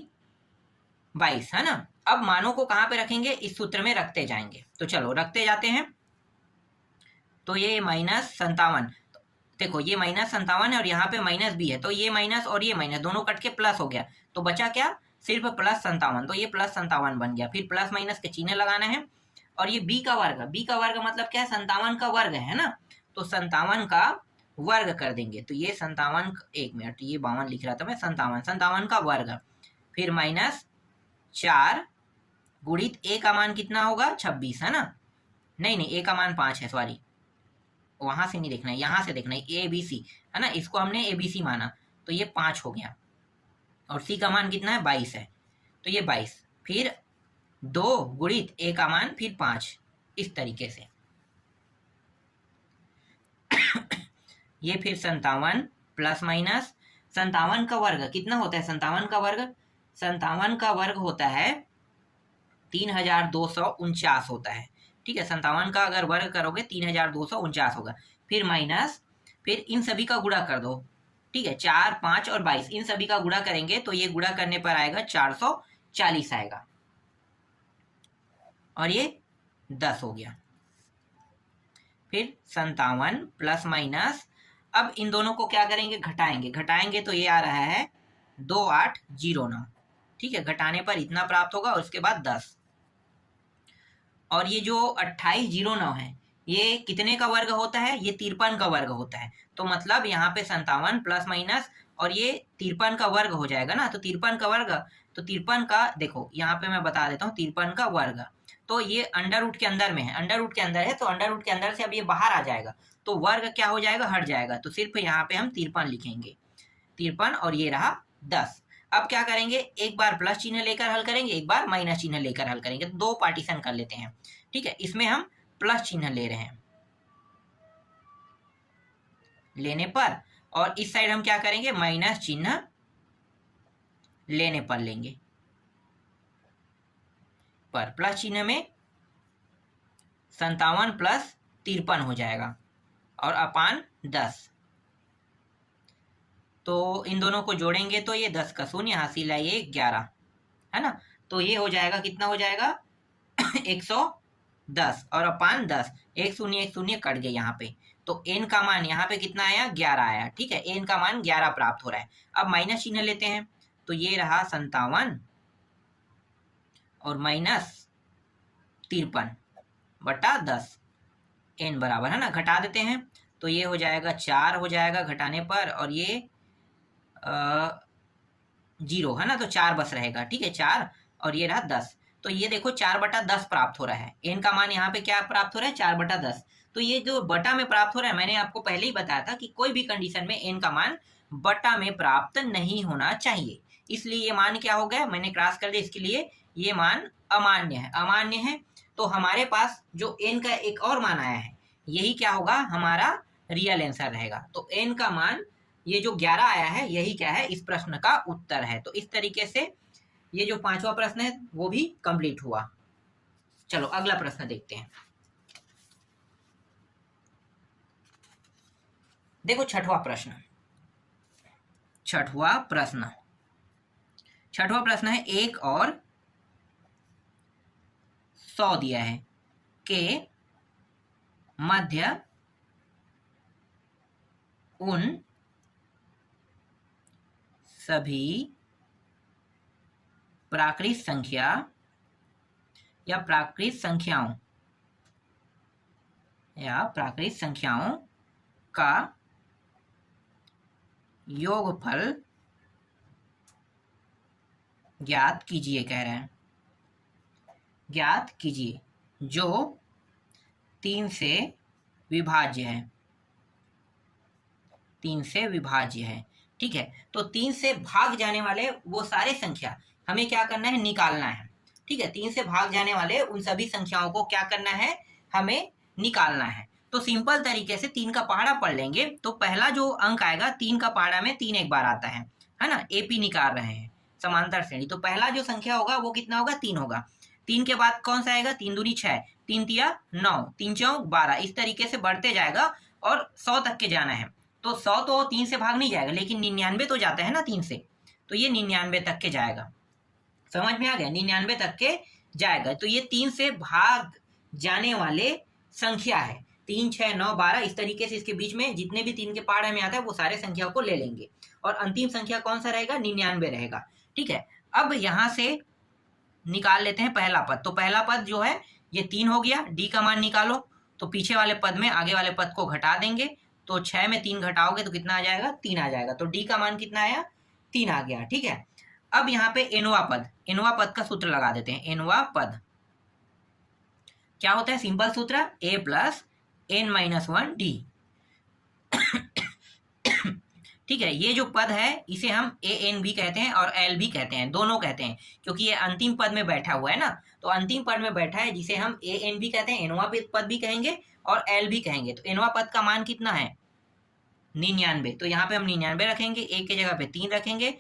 22, है ना। अब मानों को कहाँ पे रखेंगे, इस सूत्र में रखते जाएंगे। तो चलो रखते जाते हैं। तो ये माइनस 57, देखो ये माइनस 57 है और यहाँ पे माइनस बी है, तो ये माइनस और ये माइनस दोनों कट के प्लस हो गया, तो बचा क्या, सिर्फ प्लस 57, तो ये प्लस 57 बन गया। फिर प्लस माइनस के चिन्ह लगाना है, और ये बी का वर्ग मतलब क्या है, 57 का वर्ग है ना, तो 57 का वर्ग कर देंगे। तो ये 57, 1 मिनट, ये 52 लिख रहा था मैं, 57 का वर्ग, फिर माइनस 4 गुणित ए का मान कितना होगा, 26, है ना, नहीं ए का मान 5 है, सॉरी, वहां से नहीं देखना है, यहां से देखना है, ए बी सी है ना, इसको हमने ए बी सी माना, तो ये 5 हो गया, और सी का मान कितना है, 22 है, तो ये 22, फिर 2 गुणित ए का मान, फिर 5, इस तरीके से ये फिर 57 प्लस माइनस 57 का वर्ग कितना होता है, 57 का वर्ग होता है 3249 होता है। ठीक है, 57 का अगर वर्ग करोगे 3249 होगा, फिर माइनस, फिर इन सभी का गुणा कर दो। ठीक है, 4, 5 और 22 इन सभी का गुणा करेंगे, तो ये गुणा करने पर आएगा 440 आएगा, और ये 10 हो गया। फिर 57 प्लस माइनस, अब इन दोनों को क्या करेंगे, घटाएंगे, तो ये आ रहा है 2809। ठीक है, घटाने पर इतना प्राप्त होगा, और उसके बाद 10, और ये जो 2809 है, ये कितने का वर्ग होता है, ये 53 का वर्ग होता है। तो मतलब यहाँ पे 57 प्लस माइनस, और ये 53 का वर्ग हो जाएगा ना, तो 53 का वर्ग, तो 53 का देखो यहाँ पे मैं बता देता हूँ, 53 का वर्ग, तो ये अंडर रूट के अंदर में है, अंडर रूट के अंदर है, तो अंडर रूट के अंदर से अब ये बाहर आ जाएगा, तो वर्ग क्या हो जाएगा, हट जाएगा, तो सिर्फ यहाँ पे हम 53 लिखेंगे, 53, और ये रहा 10। अब क्या करेंगे, एक बार प्लस चिन्ह लेकर हल करेंगे, एक बार माइनस चिन्ह लेकर हल करेंगे, तो 2 पार्टीशन कर लेते हैं। ठीक है, इसमें हम प्लस चिन्ह ले रहे हैं, लेने पर, और इस साइड हम क्या करेंगे, माइनस चिन्ह लेने पर लेंगे, पर प्लस चिन्ह में 57 प्लस 53 हो जाएगा, और अपान 10, तो इन दोनों को जोड़ेंगे तो ये 10 का शून्य, हासिल है ये 11, है ना, तो ये हो जाएगा, कितना हो जाएगा 110, और अपान 10, एक शून्य कट गए यहाँ पे, तो n का मान यहाँ पे कितना आया, 11 आया। ठीक है, n का मान 11 प्राप्त हो रहा है। अब माइनस चिन्ह लेते हैं, तो ये रहा 57 और माइनस 53 बटा 10, n बराबर है ना, घटा देते हैं, तो ये हो जाएगा 4 हो जाएगा घटाने पर, और ये 0 है ना, तो 4 बस रहेगा। ठीक है, 4, और ये रहा 10, तो ये देखो 4 बटा 10 प्राप्त हो रहा है, n का मान यहाँ पे क्या प्राप्त हो रहा है, 4 बटा 10। तो ये जो बटा में प्राप्त हो रहा है, मैंने आपको पहले ही बताया था कि कोई भी कंडीशन में n का मान बटा में प्राप्त नहीं होना चाहिए, इसलिए ये मान क्या हो गया, मैंने क्रॉस कर दिया, इसके लिए ये मान अमान्य है। तो हमारे पास जो n का एक और मान आया है, यही क्या होगा, हमारा रियल आंसर रहेगा। तो n का मान ये जो 11 आया है, यही क्या है, इस प्रश्न का उत्तर है। तो इस तरीके से ये जो 5वां प्रश्न है वो भी कंप्लीट हुआ। चलो अगला प्रश्न देखते हैं। देखो छठवां प्रश्न है, 1 और 100 दिया है के मध्य उन सभी प्राकृत संख्या या प्राकृत संख्याओं का योगफल ज्ञात कीजिए, कह रहे हैं, ज्ञात कीजिए जो 3 से विभाज्य है, ठीक है। तो 3 से भाग जाने वाले वो सारे संख्या हमें क्या करना है, निकालना है। ठीक है, 3 से भाग जाने वाले उन सभी संख्याओं को क्या करना है, हमें निकालना है। तो सिंपल तरीके से 3 का पहाड़ा पढ़ लेंगे। तो पहला जो अंक आएगा 3 का पहाड़ा में 3 एक बार आता है ना, एपी निकाल रहे हैं समांतर श्रेणी। तो पहला जो संख्या होगा वो कितना होगा, 3 होगा। 3 के बाद कौन सा आएगा, 3 दूनी 6, 3 तिया 9, 3 चौक 12, इस तरीके से बढ़ते जाएगा और 100 तक के जाना है। तो 100 तो 3 से भाग नहीं जाएगा, लेकिन 99 तो जाता है ना 3 से, तो ये 99 तक के जाएगा। समझ में आ गया, 99 तक के जाएगा। तो ये 3 से भाग जाने वाले संख्या है, 3, 6, 9, 12, इस तरीके से इसके बीच में जितने भी 3 के पहाड़े में आता है वो सारे संख्या को ले लेंगे और अंतिम संख्या कौन सा रहेगा, 99 रहेगा। ठीक है, अब यहां से निकाल लेते हैं पहला पद। तो पहला पद जो है ये 3 हो गया, डी का मान निकालो। तो पीछे वाले पद में आगे वाले पद को घटा देंगे, तो 6 में 3 घटाओगे तो कितना आ जाएगा, 3 आ जाएगा। तो डी का मान कितना आया, 3 आ गया। ठीक है, अब यहाँ पे एनवा पद का सूत्र लगा देते हैं। एनवा पद क्या होता है, सिंपल सूत्र, a plus n minus 1 d. ठीक है, ये जो पद है इसे हम ए एन भी कहते हैं और एल भी कहते हैं, दोनों कहते हैं, क्योंकि ये अंतिम पद में बैठा हुआ है ना। तो अंतिम पद में बैठा है जिसे हम ए एन भी कहते हैं, एनवा पद भी कहेंगे और एल भी कहेंगे। तो एनवा पद का मान कितना है, 99। तो यहाँ पे हम 99 रखेंगे, एक की जगह पे 3 रखेंगे।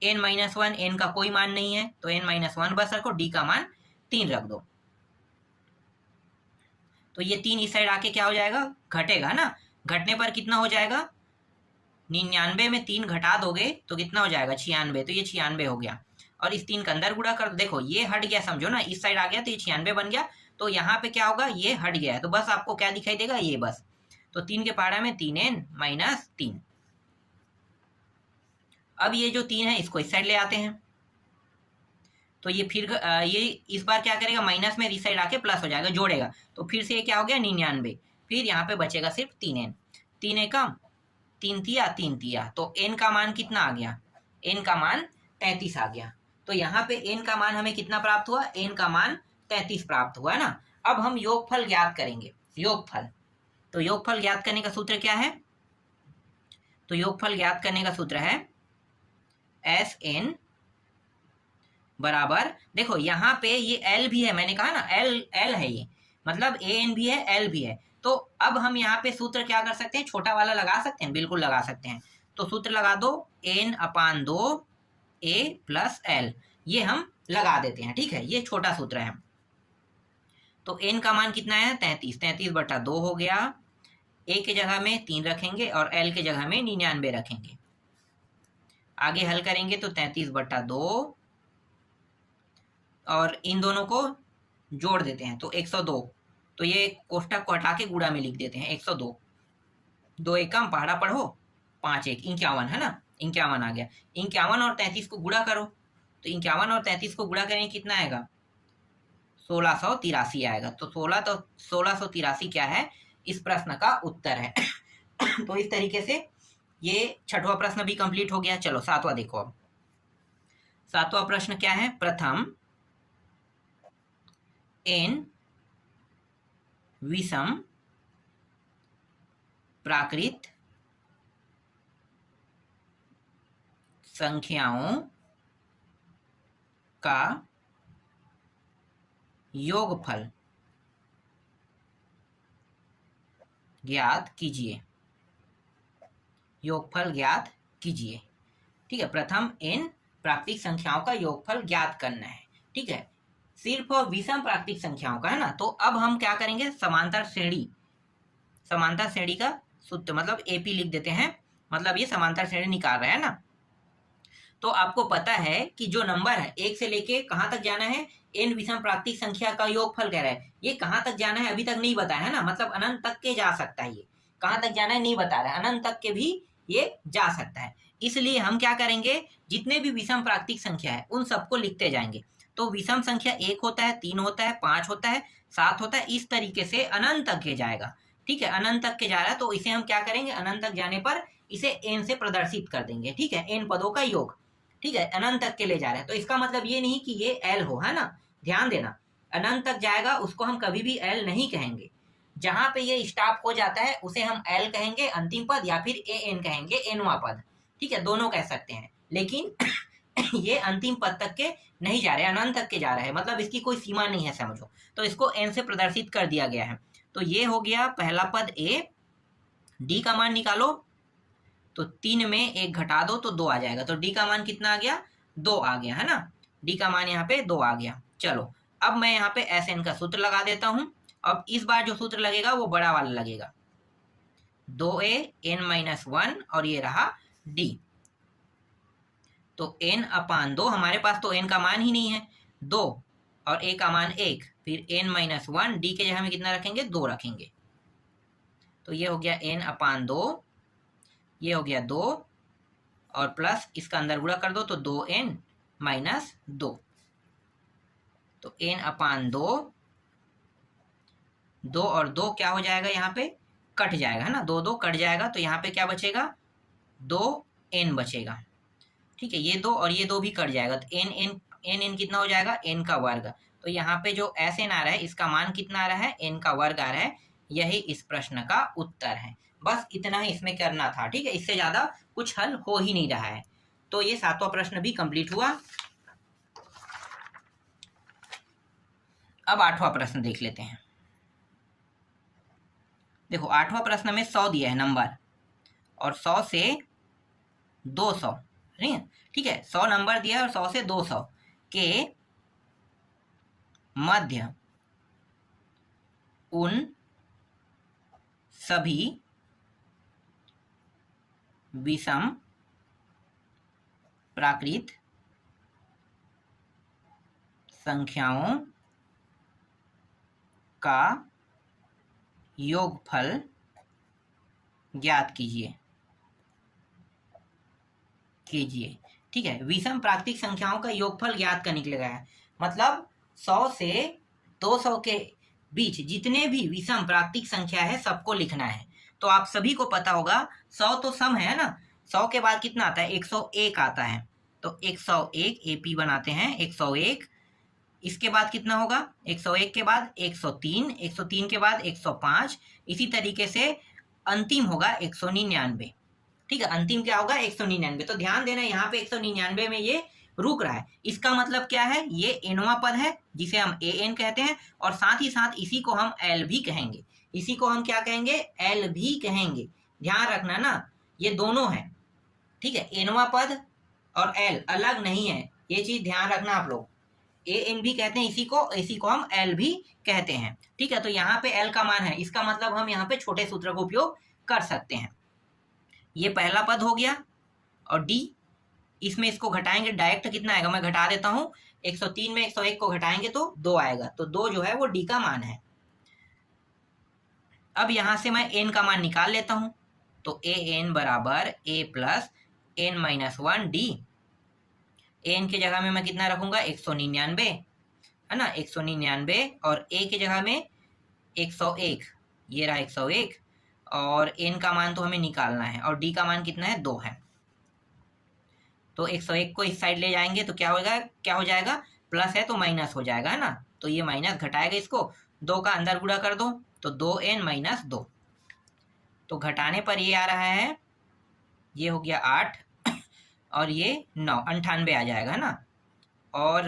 एन माइनस 1, एन का कोई मान नहीं है तो एन माइनस 1 बस रखो, डी का मान 3 रख दो। तो ये 3 इस साइड आके क्या हो जाएगा, घटेगा ना। घटने पर कितना हो जाएगा, 99 में 3 घटा दोगे तो कितना हो जाएगा, 96। तो ये 96 हो गया और इस 3 का अंदर गुणा कर दो। देखो ये हट गया, समझो ना, इस साइड आ गया तो ये 96 बन गया। तो यहाँ पे क्या होगा, ये हट गया है, तो बस आपको क्या दिखाई देगा, ये बस। तो 3 के पहाड़ा में 3n माइनस 3। अब ये जो 3 है इसको इस साइड ले आते हैं, तो ये फिर ये इस बार क्या करेगा, माइनस में इस साइड आके प्लस हो जाएगा, जोड़ेगा। तो फिर से ये क्या हो गया, 99। फिर यहाँ पे बचेगा सिर्फ 3n, 3 एकम 3 तिया 3 तिया। तो n का मान कितना आ गया, n का मान 33 आ गया। तो यहाँ पे n का मान हमें कितना प्राप्त हुआ, n का मान 33 प्राप्त हुआ है ना। अब हम योगफल ज्ञात करेंगे, योगफल। तो योगफल ज्ञात करने का सूत्र क्या है, तो योगफल ज्ञात करने का सूत्र है एस एन बराबर, देखो यहाँ पे ये एल भी है, मैंने कहा ना एल है, ये मतलब ए एन भी है, एल भी है। तो अब हम यहाँ पे सूत्र क्या कर सकते हैं, छोटा वाला लगा सकते हैं, बिल्कुल लगा सकते हैं। तो सूत्र लगा दो, n/2 a प्लस एल, ये हम लगा देते हैं। ठीक है, ये छोटा सूत्र है। तो n का मान कितना है, 33, 33/2 हो गया। a के जगह में 3 रखेंगे और l के जगह में 99 रखेंगे। आगे हल करेंगे तो 33/2 और इन दोनों को जोड़ देते हैं तो 102। तो ये कोष्टक को हटा के गुणा में लिख देते हैं, 102। 2 एकम पहाड़ा पढ़ो, 5 एक 51 है ना, 51 आ गया। 51 और 33 को गुणा करो, तो 51 और 33 को गुणा करेंगे कितना आएगा, 1683 आएगा। तो 1683 क्या है, इस प्रश्न का उत्तर है। तो इस तरीके से ये 6वां प्रश्न भी कंप्लीट हो गया। चलो 7वां देखो। अब 7वां प्रश्न क्या है, प्रथम n विषम प्राकृत संख्याओं का योगफल ज्ञात कीजिए, योगफल ज्ञात कीजिए। ठीक है, प्रथम n प्राकृतिक संख्याओं का योगफल ज्ञात करना है। ठीक है, सिर्फ विषम प्राकृतिक संख्याओं का है ना। तो अब हम क्या करेंगे, समांतर श्रेणी का सूत्र मतलब एपी लिख देते हैं, मतलब ये समांतर श्रेणी निकाल रहा है ना। तो आपको पता है कि जो नंबर है 1 से लेके कहाँ तक जाना है, n विषम प्राकृतिक संख्या का योगफल कह रहा है। ये कहाँ तक जाना है अभी तक नहीं बताया है ना, मतलब अनंत तक के जा सकता है। ये कहाँ तक जाना है नहीं बता रहा है, अनंत तक के भी ये जा सकता है। इसलिए हम क्या करेंगे, जितने भी विषम प्राकृतिक संख्या है उन सबको लिखते जाएंगे। तो विषम संख्या 1 होता है, 3 होता है, 5 होता है, 7 होता है, इस तरीके से अनंत तक के जाएगा। ठीक है, अनंत तक के जा रहा है तो इसे हम क्या करेंगे, अनंत तक जाने पर इसे n से प्रदर्शित कर देंगे। ठीक है, n पदों का योग। ठीक है, अनंत तक के ले जा रहे हैं तो इसका मतलब ये नहीं कि ये l हो, है ना, ध्यान देना। अनंत तक जाएगा उसको हम कभी भी l नहीं कहेंगे। जहां पे ये स्टॉप हो जाता है उसे हम l कहेंगे अंतिम पद, या फिर an कहेंगे nवां पद। ठीक है, दोनों कह सकते हैं, लेकिन ये अंतिम पद तक के नहीं जा रहे, अनंत तक के जा रहे हैं, मतलब इसकी कोई सीमा नहीं है समझो। तो इसको n से प्रदर्शित कर दिया गया है। तो ये हो गया पहला पद a। d का मान निकालो, तो 3 में 1 घटा दो तो 2 आ जाएगा। तो d का मान कितना आ गया? 2 आ गया, है ना। d का मान यहाँ पे 2 आ गया। चलो अब मैं यहाँ पे Sn का सूत्र लगा देता हूँ। अब इस बार जो सूत्र लगेगा वो बड़ा वाला लगेगा, 2a n-1, और ये रहा d। तो n/2, हमारे पास तो n का मान ही नहीं है, 2 और a का मान 1, फिर n-1, d के जगह में कितना रखेंगे? 2 रखेंगे। तो ये हो गया n/2, ये हो गया 2, और प्लस इसका अंदर गुणा कर दो तो 2n-2। तो n/2, 2 और 2 क्या हो जाएगा? यहाँ पे कट जाएगा, है ना, 2 2 कट जाएगा। तो यहाँ पे क्या बचेगा? 2n बचेगा। ठीक है, ये 2 और ये 2 भी कट जाएगा, तो n कितना हो जाएगा? n का वर्ग। तो यहाँ पे जो Sn आ रहा है, इसका मान कितना आ रहा है? n का वर्ग आ रहा है। यही इस प्रश्न का उत्तर है। बस इतना ही इसमें करना था। ठीक है, इससे ज्यादा कुछ हल हो ही नहीं रहा है। तो ये 7वां प्रश्न भी कंप्लीट हुआ। अब 8वां प्रश्न देख लेते हैं। देखो 8वां प्रश्न में 100 दिया है नंबर, और 100 से 200, ठीक है, 100 नंबर दिया है और 100 से 200 के मध्य उन सभी विषम प्राकृत संख्याओं का योगफल ज्ञात कीजिए। ठीक है, विषम प्राकृतिक संख्याओं का योगफल ज्ञात करने के लिए है। मतलब 100 से 200 के बीच जितने भी विषम प्राकृतिक संख्या है सबको लिखना है। तो आप सभी को पता होगा 100 तो सम है ना, 100 के बाद कितना आता है? 101 आता है। तो 101 AP बनाते हैं, 101। इसके बाद कितना होगा? 101 के बाद 103, 103 के बाद 105, इसी तरीके से अंतिम होगा 199। ठीक है, अंतिम क्या होगा? 199। तो ध्यान देना यहाँ पे 199 में ये रुक रहा है। इसका मतलब क्या है? ये nवां पद है जिसे हम an कहते हैं, और साथ ही साथ इसी को हम l भी कहेंगे। इसी को हम क्या कहेंगे? l भी कहेंगे। ध्यान रखना ना, ये दोनों है। ठीक है, nवां पद और l अलग नहीं है, ये चीज ध्यान रखना आप लोग। an भी कहते हैं इसी को हम l भी कहते हैं। ठीक है, तो यहाँ पे l का मान है, इसका मतलब हम यहाँ पे छोटे सूत्र का उपयोग कर सकते हैं। ये पहला पद हो गया, और d, इसमें इसको घटाएंगे डायरेक्ट कितना आएगा? मैं घटा देता हूं, 103 में 101 को घटाएंगे तो 2 आएगा। तो 2 जो है वो d का मान है। अब यहां से मैं n का मान निकाल लेता हूं, तो an बराबर a plus n-1 d। n के जगह में मैं कितना रखूंगा? 199, है ना, 199, और a के जगह में 101, ये रहा 101, और n का मान तो हमें निकालना है, और d का मान कितना है? 2 है। तो 101 को इस साइड ले जाएंगे तो क्या होगा? क्या हो जाएगा? प्लस है तो माइनस हो जाएगा, है ना। तो ये माइनस घटाएगा इसको, 2 का अंदर गुणा कर दो तो 2n-2। तो घटाने पर ये आ रहा है, ये हो गया 8 और ये 9, 98 आ जाएगा, है ना। और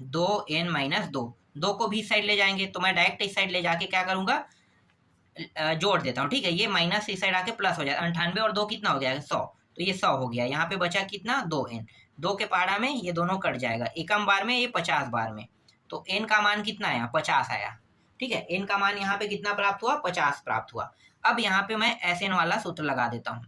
2n-2, 2 को भी इस साइड ले जाएंगे, तो मैं डायरेक्ट इस साइड ले जाके क्या करूंगा? जोड़ देता हूँ। ठीक है, ये माइनस इस साइड आके प्लस हो जाएगा, 98 और 2 कितना हो जाएगा? 100। तो ये 100 हो गया। यहाँ पे बचा कितना? 2n। 2 के पहाड़ा में ये दोनों कट जाएगा, एकम बार में, ये 50 बार में। तो n का मान कितना आया? 50 आया। ठीक है, n का मान यहाँ पे कितना प्राप्त हुआ? 50 प्राप्त हुआ। अब यहाँ पे मैं Sn वाला सूत्र लगा देता हूँ।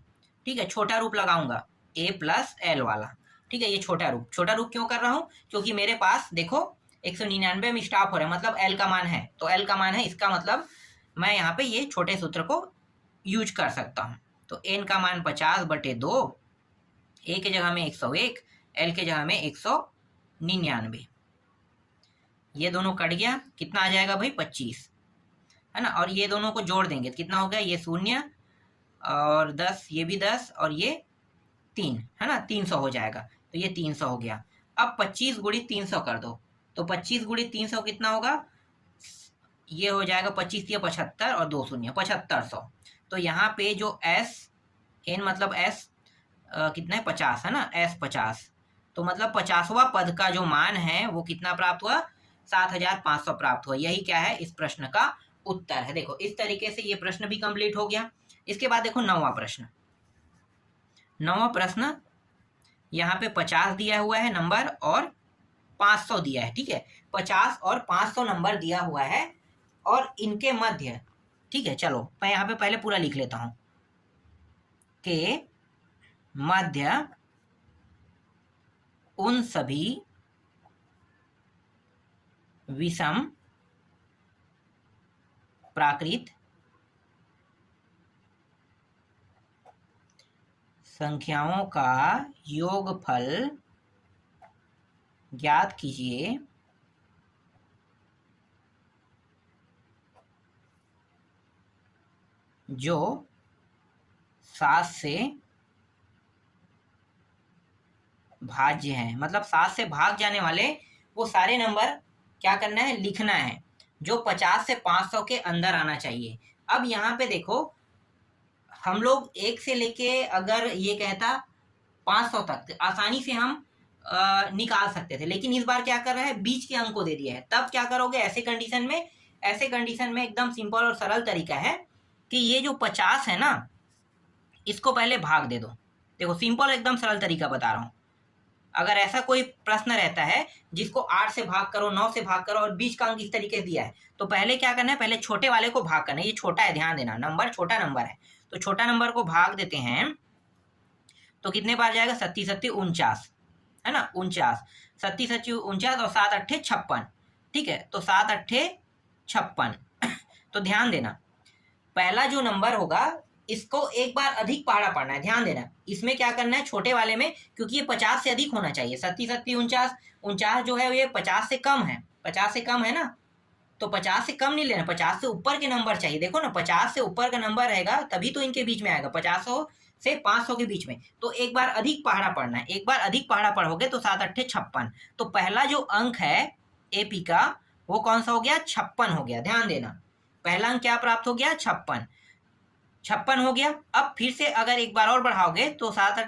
ठीक है, छोटा रूप लगाऊंगा, a प्लस l वाला। ठीक है, ये छोटा रूप क्यों कर रहा हूँ? क्योंकि मेरे पास देखो 199 में स्टॉप हो रहा है, मतलब l का मान है, तो l का मान है, इसका मतलब मैं यहाँ पे ये छोटे सूत्र को यूज कर सकता हूँ। तो n का मान 50/2, a के जगह में 101, l के जगह में 199। ये दोनों कट गया, कितना आ जाएगा भाई? 25, है ना। और ये दोनों को जोड़ देंगे तो कितना हो गया? ये 0 और 10, ये भी 10 और ये 3, है ना, 300 हो जाएगा। तो ये 300 हो गया। अब 25 गुणित 300 कर दो, तो 25 गुणित 300 कितना होगा? ये हो जाएगा 25 या 75 और 2 शून्य, 7500। तो यहाँ पे जो n मतलब s कितना है 50 है ना, S50। तो मतलब 50वां पद का जो मान है वो कितना प्राप्त हुआ, 7500 प्राप्त हुआ। यही क्या है इस प्रश्न का उत्तर है। देखो इस तरीके से ये प्रश्न भी कंप्लीट हो गया। इसके बाद देखो 9वां प्रश्न। 9वां प्रश्न यहाँ पे 50 दिया हुआ है नंबर और 500 दिया है, ठीक है। 50 और 500 नंबर दिया हुआ है और इनके मध्य, ठीक है, चलो मैं यहाँ पे पहले पूरा लिख लेता हूं, के मध्य उन सभी विषम प्राकृत संख्याओं का योगफल ज्ञात कीजिए जो 7 से भाज्य हैं। मतलब 7 से भाग जाने वाले वो सारे नंबर क्या करना है, लिखना है, जो 50 से 500 के अंदर आना चाहिए। अब यहाँ पे देखो हम लोग 1 से लेके अगर ये कहता 500 तक आसानी से हम निकाल सकते थे, लेकिन इस बार क्या कर रहा है, बीच के अंक को दे दिया है। तब क्या करोगे ऐसे कंडीशन में, ऐसे कंडीशन में एकदम सिंपल और सरल तरीका है कि ये जो 50 है ना, इसको पहले भाग दे दो। देखो सिंपल एकदम सरल तरीका बता रहा हूं। अगर ऐसा कोई प्रश्न रहता है जिसको 8 से भाग करो, 9 से भाग करो और बीच का अंक इस तरीके से दिया है, तो पहले क्या करना है, पहले छोटे वाले को भाग करना है। ये छोटा है, ध्यान देना, नंबर छोटा नंबर है, तो छोटा नंबर को भाग देते हैं तो कितने बार जाएगा, 37 37 49 है ना, 49, 37 37 49 और 7 8 56, ठीक है। तो 7 8 56 तो ध्यान देना पहला जो नंबर होगा इसको एक बार अधिक पहाड़ा पड़ना है। ध्यान देना इसमें क्या करना है, छोटे वाले में, क्योंकि ये 50 से अधिक होना चाहिए। 37 37 49 49 जो है ये 50 से कम है, 50 से कम है ना, तो 50 से कम नहीं लेना, 50 से ऊपर के नंबर चाहिए। देखो ना 50 से ऊपर का नंबर रहेगा तभी तो इनके बीच में आएगा, 50 से 500 के बीच में। तो एक बार अधिक पहाड़ा पढ़ना है, एक बार अधिक पहाड़ा पढ़ोगे तो 7 8 56। तो पहला जो अंक है एपी का वो कौन सा हो गया, 56 हो गया। ध्यान देना पहला अंक क्या प्राप्त हो गया, 56 हो गया। अब फिर से अगर एक बार और बढ़ाओगे तो 7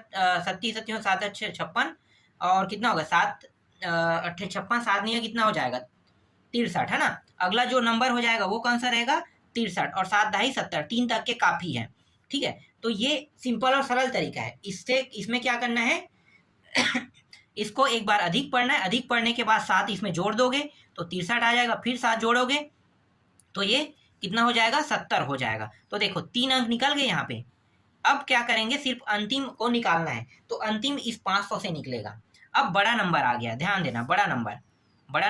37 37 7 8 56 और कितना होगा, 7 8 56, 7 नहीं है, कितना हो जाएगा 63 है ना। अगला जो नंबर हो जाएगा वो कौन सा रहेगा, 63 और 7 दाही 70, 3 तक के काफी है, ठीक है। तो ये सिंपल और सरल तरीका है। इससे इसमें क्या करना है इसको एक बार अधिक पढ़ना है, अधिक पढ़ने के बाद 7 इसमें जोड़ दोगे तो 63 आ जाएगा, फिर 7 जोड़ोगे तो ये कितना हो जाएगा, 70 हो जाएगा। तो देखो 3 अंक निकल गए यहाँ पे। अब क्या करेंगे, सिर्फ अंतिम को निकालना है, तो अंतिम इस 500 से निकलेगा। अब बड़ा नंबर आ गया, ध्यान देना बड़ा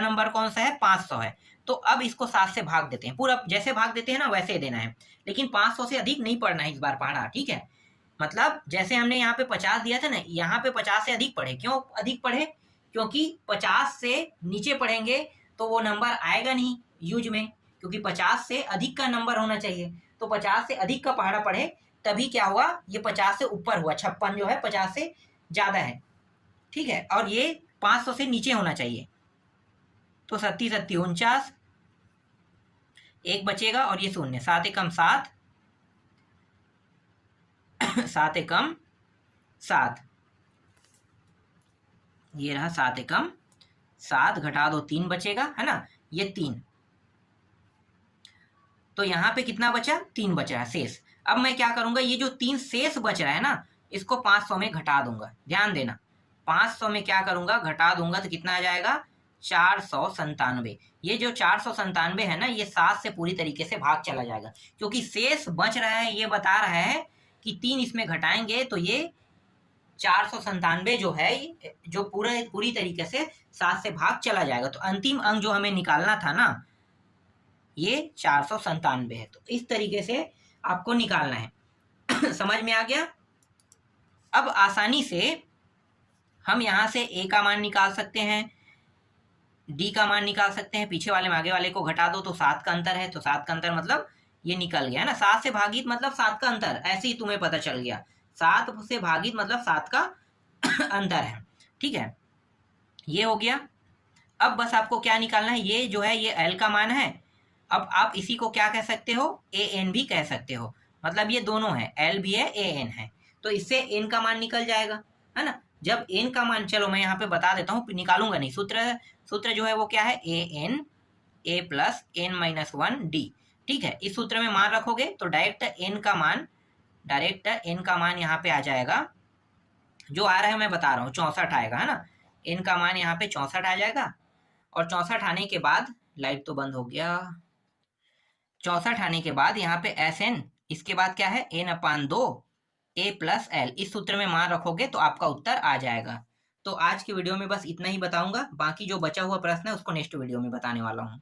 नंबर कौन सा है, 500 है। तो अब इसको 7 से भाग देते हैं, पूरा जैसे भाग देते हैं ना वैसे ही देना है, लेकिन 500 से अधिक नहीं पढ़ना है इस बार पढ़ा, ठीक है। मतलब जैसे हमने यहाँ पे 50 दिया था ना, यहाँ पे 50 से अधिक पढ़े। क्यों अधिक पढ़े, क्योंकि 50 से नीचे पढ़ेंगे तो वो नंबर आएगा नहीं यूज में, क्योंकि 50 से अधिक का नंबर होना चाहिए। तो 50 से अधिक का पहाड़ा पढ़े तभी क्या हुआ, ये 50 से ऊपर हुआ, 56 जो है 50 से ज्यादा है, ठीक है। और ये 500 से नीचे होना चाहिए। तो 37 37 49, एक बचेगा और ये शून्य, 7 एकम 7 7 एकम 7, ये रहा 7 एकम 7, घटा दो 3 बचेगा है ना, ये 3। तो यहाँ पे कितना बचा, 3 बच रहा है शेष। अब मैं क्या करूंगा, ये जो 3 शेष बच रहा है ना, इसको 500 में घटा दूंगा। ध्यान देना 500 में क्या करूंगा, घटा दूंगा तो कितना आ जाएगा, 497। ये जो 497 है ना, ये 7 से पूरी तरीके से भाग चला जाएगा, क्योंकि शेष बच रहा है। ये बता रहा है कि 3 इसमें घटाएंगे तो ये 497 जो है, जो पूरी तरीके से 7 से भाग चला जाएगा। तो अंतिम अंक जो हमें निकालना था ना, ये 497 है। तो इस तरीके से आपको निकालना है समझ में आ गया। अब आसानी से हम यहां से a का मान निकाल सकते हैं, d का मान निकाल सकते हैं। पीछे वाले में आगे वाले को घटा दो तो 7 का अंतर है, तो 7 का अंतर मतलब ये निकल गया ना, 7 से भागित मतलब 7 का अंतर, ऐसे ही तुम्हें पता चल गया। 7 से भागित मतलब 7 का अंतर है, ठीक है। ये हो गया। अब बस आपको क्या निकालना है, ये जो है ये l का मान है। अब आप इसी को क्या कह सकते हो, an भी कह सकते हो, मतलब ये दोनों है, l भी है an है। तो इससे एन का मान निकल जाएगा, है ना। जब एन का मान, चलो मैं यहाँ पे बता देता हूँ, निकालूंगा नहीं, सूत्र जो है वो क्या है, a n a plus n minus one d. ठीक है, इस सूत्र में मान रखोगे तो डायरेक्ट एन का मान यहाँ पे आ जाएगा, जो आ रहा है मैं बता रहा हूँ 64 आएगा, है ना। एन का मान यहाँ पे 64 आ जाएगा, और 64 आने के बाद, लाइट तो बंद हो गया, 64 आने के बाद यहाँ पे एस एन, इसके बाद क्या है, एन अपान 2 ए प्लस एल, इस सूत्र में मान रखोगे तो आपका उत्तर आ जाएगा। तो आज की वीडियो में बस इतना ही बताऊंगा, बाकी जो बचा हुआ प्रश्न है उसको नेक्स्ट वीडियो में बताने वाला हूँ।